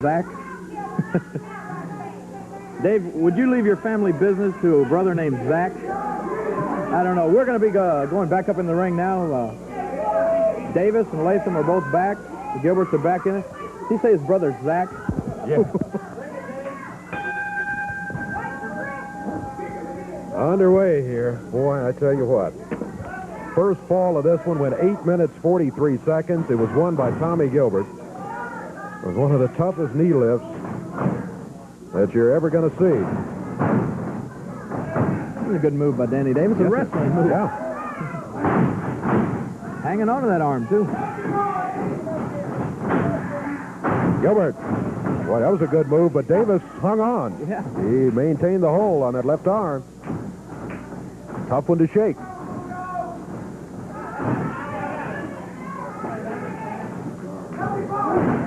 Zach? Dave, would you leave your family business to a brother named Zach? I don't know. We're going to be going back up in the ring now. Davis and Latham are both back. The Gilberts are back in it. Did he say his brother's Zach? Yeah. Underway here. Boy, I tell you what. First fall of this one went 8 minutes, 43 seconds. It was won by Tommy Gilbert. It was one of the toughest knee lifts that you're ever going to see. That was a good move by Danny Davis. Yes, a wrestling move. Yeah. Hanging on to that arm, too. Gilbert. Boy, that was a good move, but Davis hung on. Yeah. He maintained the hold on that left arm. Tough one to shake.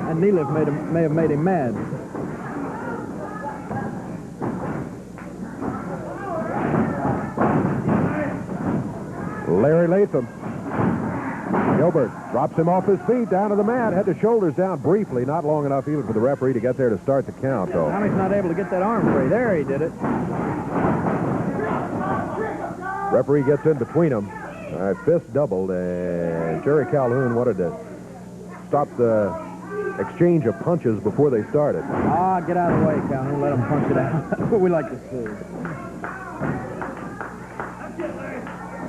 And knee lift may have made him mad. Larry Latham. Gilbert drops him off his feet down to the mat. Had the shoulders down briefly, not long enough even for the referee to get there to start the count, though. Tommy's not able to get that arm free. There, he did it. Referee gets in between them. Fist doubled, and Jerry Calhoun wanted to stop the exchange of punches before they started. Ah, get out of the way, Calhoun. Let him punch it out. That's what we like to see.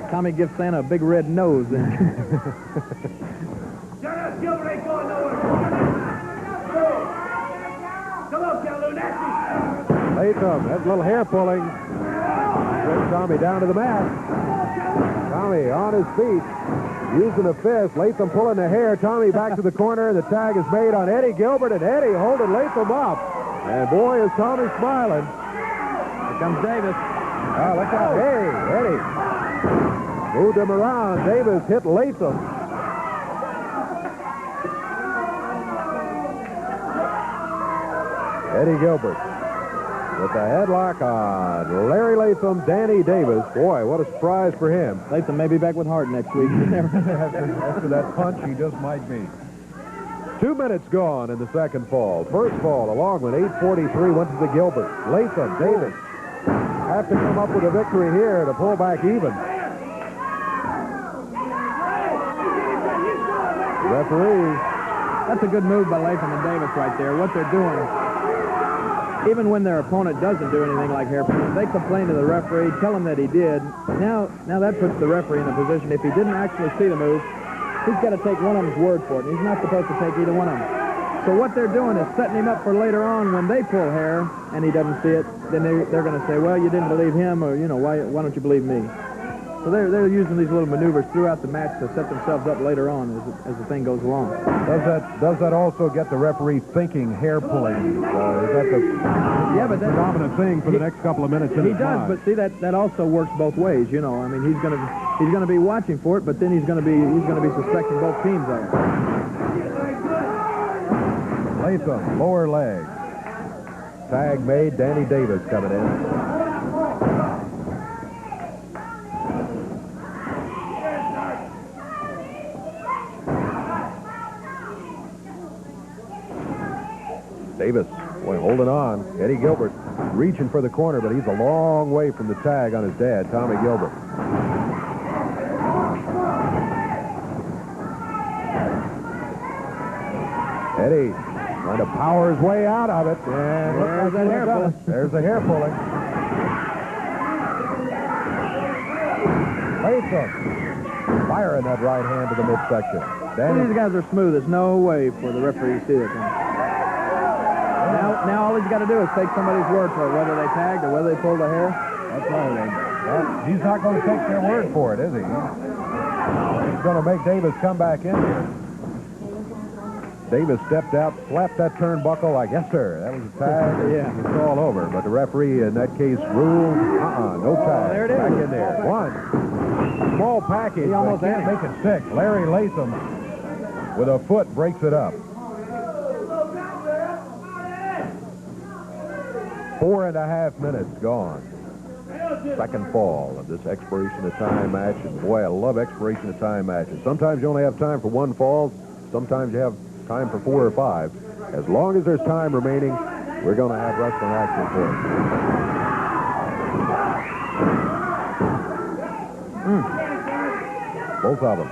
Tommy gives Santa a big red nose. Shut up, Gilbert ain't going nowhere. Come on, Calhoun, that's it. Latham, that little hair pulling. Brings Tommy down to the mat. Tommy on his feet, using a fist. Latham pulling the hair. Tommy back to the corner. The tag is made on Eddie Gilbert, and Eddie holding Latham up. And boy, is Tommy smiling. Here comes Davis. Oh, look out. Hey, Eddie. Moved him around. Davis hit Latham. Eddie Gilbert with the headlock on Larry Latham, Danny Davis. Boy, what a surprise for him. Latham may be back with Hart next week. After that punch, he just might be. 2 minutes gone in the second fall. First fall, a long one, 8:43, went to the Gilbert. Latham, Davis have to come up with a victory here to pull back even. Referee. That's a good move by Latham and Davis right there. What they're doing, even when their opponent doesn't do anything like hair pulling, they complain to the referee, tell him that he did. Now that puts the referee in a position, if he didn't actually see the move, he's got to take one of them's word for it, and he's not supposed to take either one of them. So what they're doing is setting him up for later on when they pull hair and he doesn't see it, then they're going to say, well, you didn't believe him, or, you know, why don't you believe me? So they're using these little maneuvers throughout the match to set themselves up later on as the thing goes along. Does that also get the referee thinking hair pulling? Is that the dominant thing for the next couple of minutes? He does, but see that also works both ways. You know, I mean, he's going to be watching for it, but then he's going to be suspecting both teams of it. Latham, lower leg. Tag made. Danny Davis coming in. Davis, boy, holding on. Eddie Gilbert reaching for the corner, but he's a long way from the tag on his dad, Tommy Gilbert. Eddie trying to power his way out of it. And there's that hair pulling. There's the hair pulling. Latham firing that right hand to the midsection. These guys are smooth. There's no way for the referee to see it. Now all he's got to do is take somebody's word for it, whether they tagged or whether they pulled the hair. That's right. Well, he's not going to take their word for it, is he? He's going to make Davis come back in here. Davis stepped out, slapped that turnbuckle like, yes, sir. That was a tag. Yeah. It's all over. But the referee in that case ruled, no tag. There it is. Back in there. One. Small package. He almost can't make it 6. Larry Latham with a foot breaks it up. 4.5 minutes gone. Second fall of this expiration of time match. And boy, I love expiration of time matches. Sometimes you only have time for one fall. Sometimes you have time for 4 or 5. As long as there's time remaining, we're going to have wrestling action for you. Both of them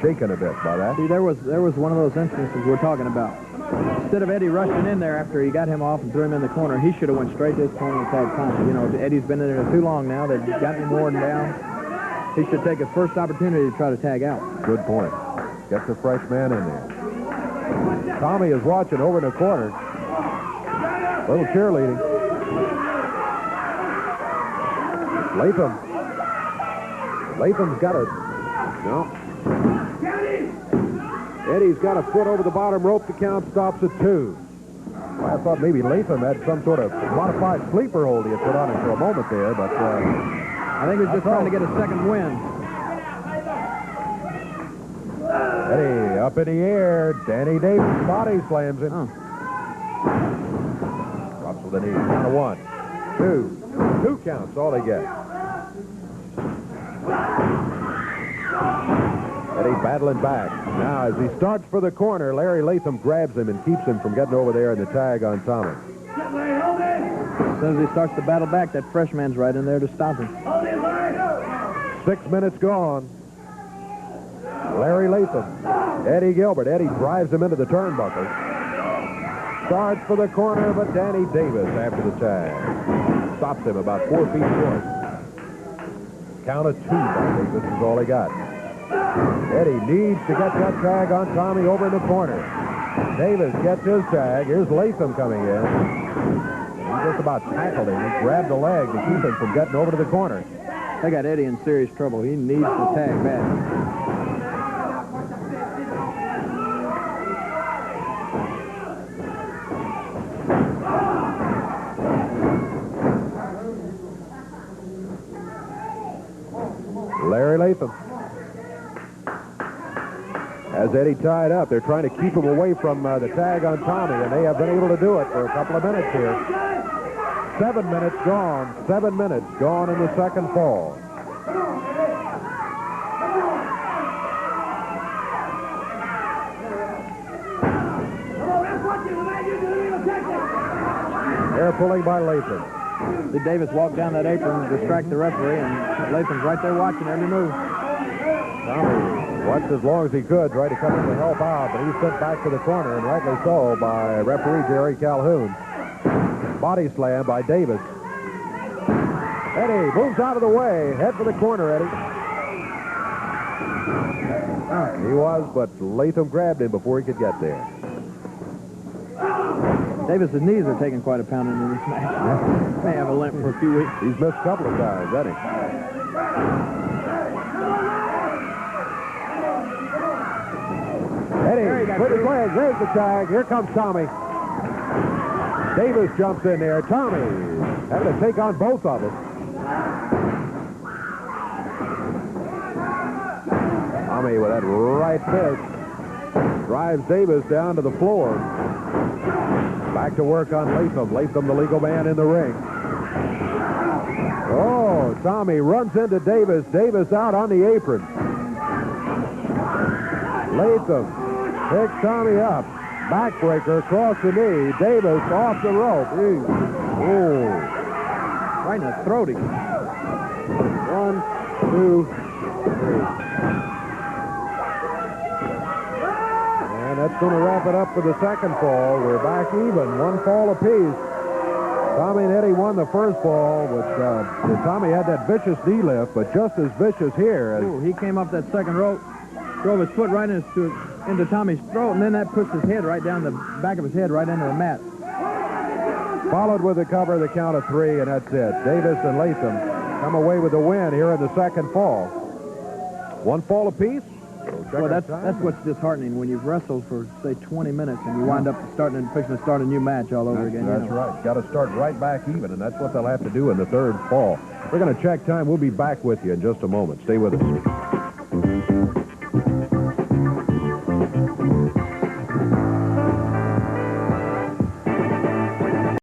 shaken a bit by that. See, there was one of those instances we're talking about. Instead of Eddie rushing in there after he got him off and threw him in the corner, he should have went straight to his corner and tagged Tommy. You know, Eddie's been in there too long now. They've gotten him worn down. He should take his first opportunity to try to tag out. Good point. Get the fresh man in there. Tommy is watching over in the corner. Little cheerleading. Latham's got a... No. Eddie's got a foot over the bottom rope. The count stops at 2. Well, I thought maybe Latham had some sort of modified sleeper hold he had put on him for a moment there, but... I think he was just trying to get a second win. Eddie up in the air. Danny Davis body slams him. Oh. Drops with the knee. Count of 1, 2. 2 counts, all they get. Eddie battling back. Now, as he starts for the corner, Larry Latham grabs him and keeps him from getting over there in the tag on Tommy. As soon as he starts to battle back, that fresh man's right in there to stop him. 6 minutes gone. Larry Latham. Eddie Gilbert. Eddie drives him into the turnbuckle. Starts for the corner, but Danny Davis after the tag. Stops him about 4 feet short. Count of 2 by Davis is all he got. Eddie needs to get that tag on Tommy over in the corner. Davis gets his tag. Here's Latham coming in. He just about tackled him. He grabbed the leg to keep him from getting over to the corner. They got Eddie in serious trouble. He needs the tag back. Larry Latham. As Eddie tied up, they're trying to keep him away from the tag on Tommy, and they have been able to do it for a couple of minutes here. 7 minutes gone. 7 minutes gone in the second fall. Air pulling by Latham. See Davis walk down that apron and distract the referee, and Latham's right there watching every move. Tommy watched as long as he could, tried to come in to help out, but he's sent back to the corner, and rightly so, by referee Jerry Calhoun. Body slam by Davis. Eddie moves out of the way. Head for the corner, Eddie. He was, but Latham grabbed him before he could get there. Davis's knees are taking quite a pounding in this match. May have a limp for a few weeks. He's missed a couple of times, hasn't he? Eddie, put his leg. There's the tag. Here comes Tommy. Davis jumps in there. Tommy having to take on both of them. Tommy with that right fist drives Davis down to the floor. Back to work on Latham. Latham, the legal man in the ring. Oh, Tommy runs into Davis. Davis out on the apron. Latham picks Tommy up. Backbreaker across the knee. Davis off the rope. Oh. Right in the throat. 1, 2, 3. And that's going to wrap it up for the second fall. We're back even. 1 fall apiece. Tommy and Eddie won the first fall, but Tommy had that vicious knee lift, but just as vicious here. Ooh, he came up that second rope, drove his foot right into Tommy's throat, and then that puts his head right down the back of his head right into the mat. Followed with the cover, the count of 3, and that's it. Davis and Latham come away with the win here in the second fall. 1 fall apiece. Well, that's what's disheartening when you've wrestled for, say, 20 minutes and you wind up fixing to start a new match all over again. That's right. Got to start right back even, and that's what they'll have to do in the third fall. We're going to check time. We'll be back with you in just a moment. Stay with us.